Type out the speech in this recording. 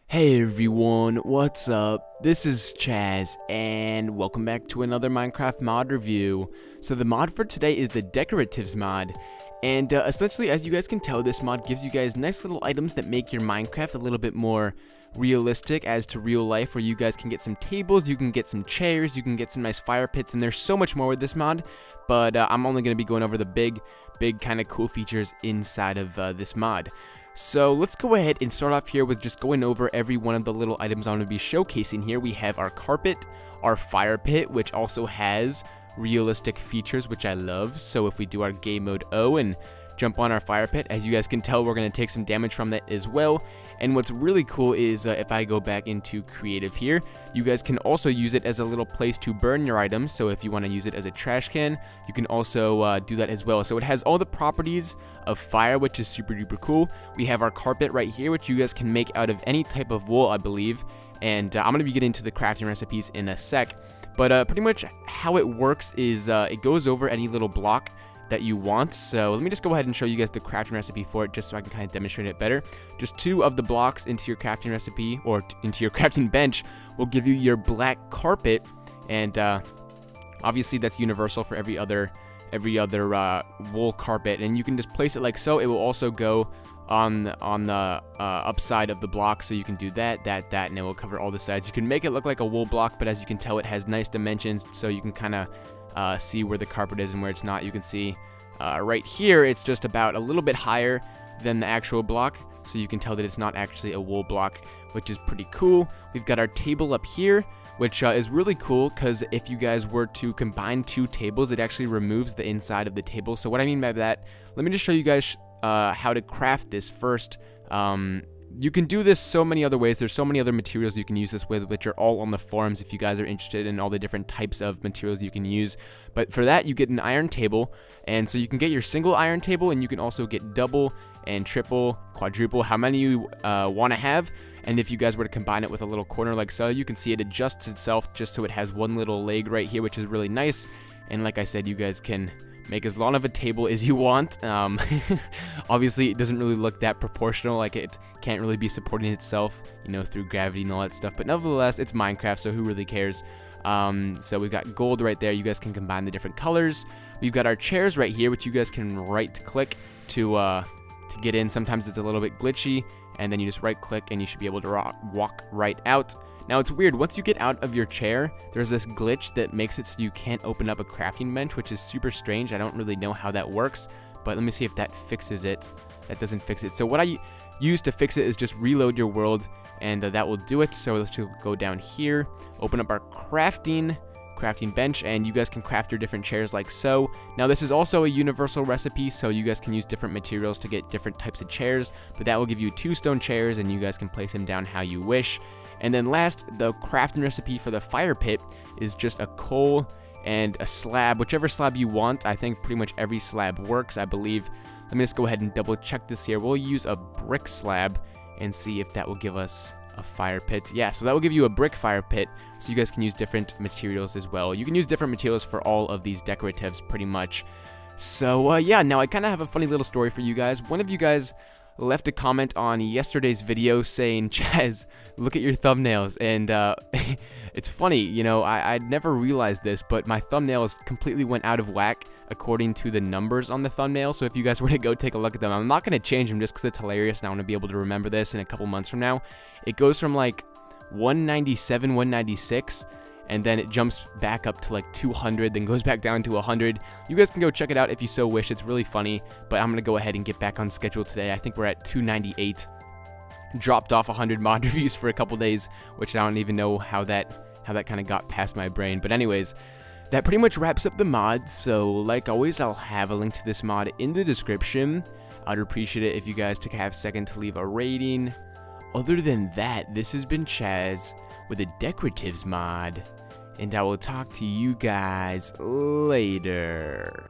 Hey everyone, what's up? This is Chaz, and welcome back to another Minecraft mod review. So the mod for today is the Decoratives mod, and essentially, as you guys can tell, this mod gives you guys nice little items that make your Minecraft a little bit more realistic as to real life, where you guys can get some tables, you can get some chairs, you can get some nice fire pits, and there's so much more with this mod, but I'm only going to be going over the big kind of cool features inside of this mod. So let's go ahead and start off here with just going over every one of the little items I'm going to be showcasing here. We have our carpet, our fire pit, which also has realistic features, which I love. So if we do our game mode O and jump on our fire pit, as you guys can tell, we're going to take some damage from that as well. And what's really cool is if I go back into creative here, you guys can also use it as a little place to burn your items. So if you want to use it as a trash can, you can also do that as well. So it has all the properties of fire, which is super duper cool. We have our carpet right here, which you guys can make out of any type of wool, I believe. And I'm going to be getting into the crafting recipes in a sec. But pretty much how it works is it goes over any little block that you want. So let me just go ahead and show you guys the crafting recipe for it, just so I can kind of demonstrate it better. Just 2 of the blocks into your crafting recipe, or into your crafting bench, will give you your black carpet, and obviously that's universal for every other wool carpet, and you can just place it like so. It will also go on the upside of the block, so you can do that, and it will cover all the sides. You can make it look like a wool block, but as you can tell, it has nice dimensions, so you can kind of see where the carpet is and where it's not. You can see right here, it's just about a little bit higher than the actual block, so you can tell that it's not actually a wool block, which is pretty cool. We've got our table up here, which is really cool, because if you guys were to combine 2 tables, it actually removes the inside of the table. So what I mean by that, let me just show you guys how to craft this first. You can do this so many other ways. There's so many other materials you can use this with, which are all on the forums if you guys are interested in all the different types of materials you can use. But for that, you get an iron table, and so you can get your single iron table, and you can also get double and triple, quadruple, how many you want to have. And if you guys were to combine it with a little corner like so, you can see it adjusts itself just so it has one little leg right here, which is really nice. And like I said, you guys can make as long of a table as you want. Obviously, it doesn't really look that proportional, like it can't really be supporting itself, you know, through gravity and all that stuff. But nevertheless, it's Minecraft, so who really cares? So we've got gold right there. You guys can combine the different colors. We've got our chairs right here, which you guys can right-click to get in. Sometimes it's a little bit glitchy, and then you just right-click, and you should be able to walk right out. Now, it's weird. Once you get out of your chair, there's this glitch that makes it so you can't open up a crafting bench, which is super strange. I don't really know how that works, but let me see if that fixes it. That doesn't fix it. So what I use to fix it is just reload your world, and that will do it. So let's just go down here, open up our crafting bench, and you guys can craft your different chairs like so. Now, this is also a universal recipe, so you guys can use different materials to get different types of chairs, but that will give you 2 stone chairs, and you guys can place them down how you wish. And then last, the crafting recipe for the fire pit is just a coal and a slab, whichever slab you want. I think pretty much every slab works, I believe. Let me just go ahead and double check this here. We'll use a brick slab and see if that will give us a fire pit. Yeah, so that will give you a brick fire pit, so you guys can use different materials as well. You can use different materials for all of these decoratives pretty much. So yeah, now I kind of have a funny little story for you guys. One of you guys left a comment on yesterday's video saying, Chaz, look at your thumbnails, and it's funny, you know, I'd never realized this, but my thumbnails completely went out of whack according to the numbers on the thumbnail. So if you guys were to go take a look at them, I'm not going to change them just because it's hilarious and I want to be able to remember this in a couple months from now. It goes from like 197, 196, and then it jumps back up to like 200, then goes back down to 100. You guys can go check it out if you so wish. It's really funny, but I'm going to go ahead and get back on schedule today. I think we're at 298. Dropped off 100 mod reviews for a couple days, which I don't even know how that kind of got past my brain. But anyways, that pretty much wraps up the mod. So like always, I'll have a link to this mod in the description. I'd appreciate it if you guys took a half second to leave a rating. Other than that, this has been Chaz with a Decoratives mod, and I will talk to you guys later.